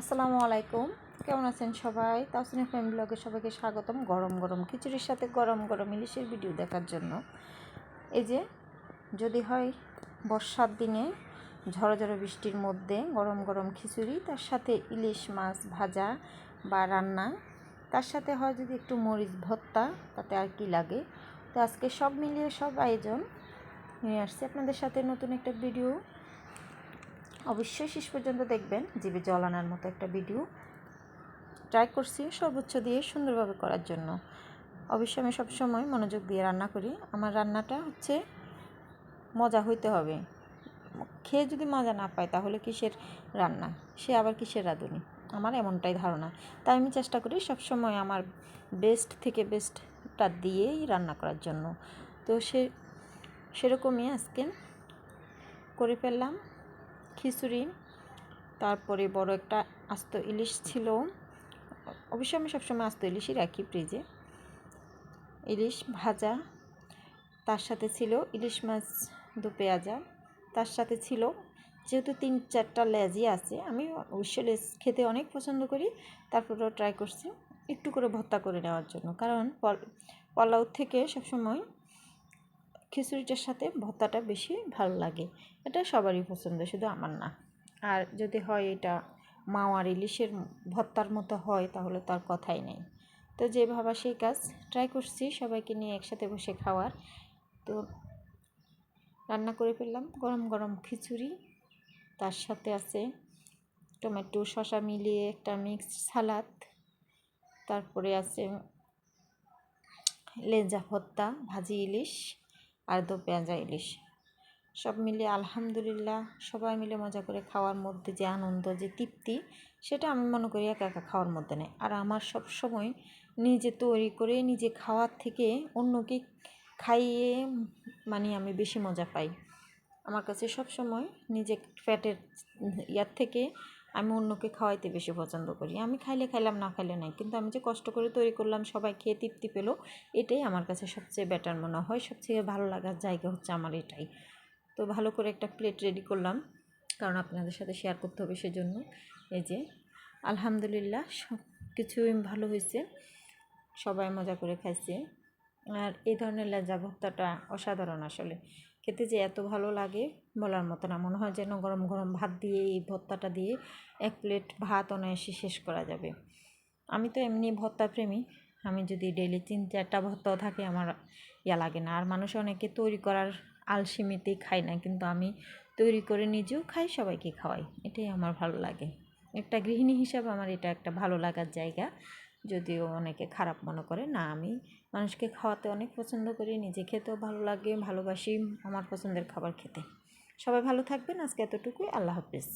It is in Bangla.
আসসালামু আলাইকুম, কেমন আছেন সবাই? তাহসিনা ফ্যামিলি ব্লগে সবাইকে স্বাগতম। গরম গরম খিচুড়ির সাথে গরম গরম ইলিশের ভিডিও দেখার জন্য। এই যে যদি হয় বর্ষার দিনে ঝড়ো ঝড়ো বৃষ্টির মধ্যে গরম গরম খিচুড়ি, তার সাথে ইলিশ মাছ ভাজা বা রান্না, তার সাথে হয় যদি একটু মরিচ ভর্তা, তাতে আর কি লাগে। তো আজকে সব মিলিয়ে সব আয়োজন নিয়ে আসছি আপনাদের সাথে নতুন একটা ভিডিও। অবশ্যই শেষ পর্যন্ত দেখবেন, জিভে জল আনার মতো একটা ভিডিও ট্রাই করছি সর্বোচ্চ দিয়ে সুন্দরভাবে করার জন্য। অবশ্যই আমি সবসময় মনোযোগ দিয়ে রান্না করি। আমার রান্নাটা হচ্ছে মজা হইতে হবে। খেয়ে যদি মজা না পায় তাহলে কিসের রান্না, সে আবার কিসের রাঁধুনি, আমার এমনটাই ধারণা। তাই আমি চেষ্টা করি সবসময় আমার বেস্ট থেকে বেস্টটা দিয়েই রান্না করার জন্য। তো সেরকমই আজকে করে ফেললাম খিচুড়ি। তারপরে বড় একটা আস্ত ইলিশ ছিল। অবশ্যই আমি সবসময় আস্ত ইলিশই রাখি ফ্রিজে। ইলিশ ভাজা, তার সাথে ছিল ইলিশ মাছ দু পেঁয়াজা, তার সাথে ছিল, যেহেতু 3-4টা লেজই আছে, আমি অবশ্যই লেজ খেতে অনেক পছন্দ করি, তারপরেও ট্রাই করছি একটু করে ভর্তা করে নেওয়ার জন্য। কারণ পোলাও থেকে সবসময় খিচুড়িটার সাথে ভর্তাটা বেশি ভালো লাগে। এটা সবারই পছন্দ, শুধু আমার না। আর যদি হয় এটা মাওয়ার ইলিশের ভর্তার মতো হয় তাহলে তার কথাই নেই। তো যে ভাবা সেই কাজ, ট্রাই করছি সবাইকে নিয়ে একসাথে বসে খাওয়ার। তো রান্না করে ফেললাম গরম গরম খিচুড়ি, তার সাথে আছে টমেটো শসা মিলিয়ে একটা মিক্সড সালাদ, তারপরে আছে লেজা ভর্তা, ভাজি ইলিশ আর দো পেঁয়াজা ইলিশ। সব মিলিয়ে আলহামদুলিল্লাহ সবাই মিলে মজা করে খাওয়ার মধ্যে যে আনন্দ, যে তৃপ্তি, সেটা আমি মনে করি একা একা খাওয়ার মধ্যে নেই। আর আমার সব সময় নিজে তৈরি করে নিজে খাওয়ার থেকে অন্যকে খাইয়ে আমি বেশি মজা পাই। আমার কাছে সব সময় নিজে পেটের ইয়ার থেকে আমি অন্যকে খাওয়াইতে বেশি পছন্দ করি। আমি খাইলে খাইলাম, না খাইলে নাই, কিন্তু আমি যে কষ্ট করে তৈরি করলাম সবাই খেয়ে তৃপ্তি পেলো, এটাই আমার কাছে সবচেয়ে বেটার মনে হয়। সবচেয়ে ভালো লাগার জায়গা হচ্ছে আমার এটাই। তো ভালো করে একটা প্লেট রেডি করলাম, কারণ আপনাদের সাথে শেয়ার করতে হবে সেজন্য। এই যে আলহামদুলিল্লাহ সব কিছুই ভালো হয়েছে, সবাই মজা করে খাইছে। আর এই ধরনের লেজা ভর্তাটা অসাধারণ, আসলে খেতে যে এত ভালো লাগে বলার মতো না। মনে হয় যেন গরম গরম ভাত দিয়ে এই ভর্তাটা দিয়ে এক প্লেট ভাত অনায়াসে শেষ করা যাবে। আমি তো এমনি ভর্তা প্রেমী, আমি যদি ডেইলি 3-4টা ভর্তাও থাকে আমার ইয়া লাগে না। আর মানুষ অনেকে তৈরি করার আলসেমিতেই খায় না, কিন্তু আমি তৈরি করে নিজেও খাই, সবাইকে খাওয়াই, এটাই আমার ভালো লাগে। একটা গৃহিণী হিসাবে আমার এটা একটা ভালো লাগার জায়গা। যদিও অনেকে খারাপ মনে করে না, আমি মানুষকে খাওয়াতে অনেক পছন্দ করি, নিজে খেতেও ভালো লাগে, ভালোবাসি আমার পছন্দের খাবার খেতে। সবাই ভালো থাকবেন, আজকে এতটুকুই, আল্লাহ হাফেজ।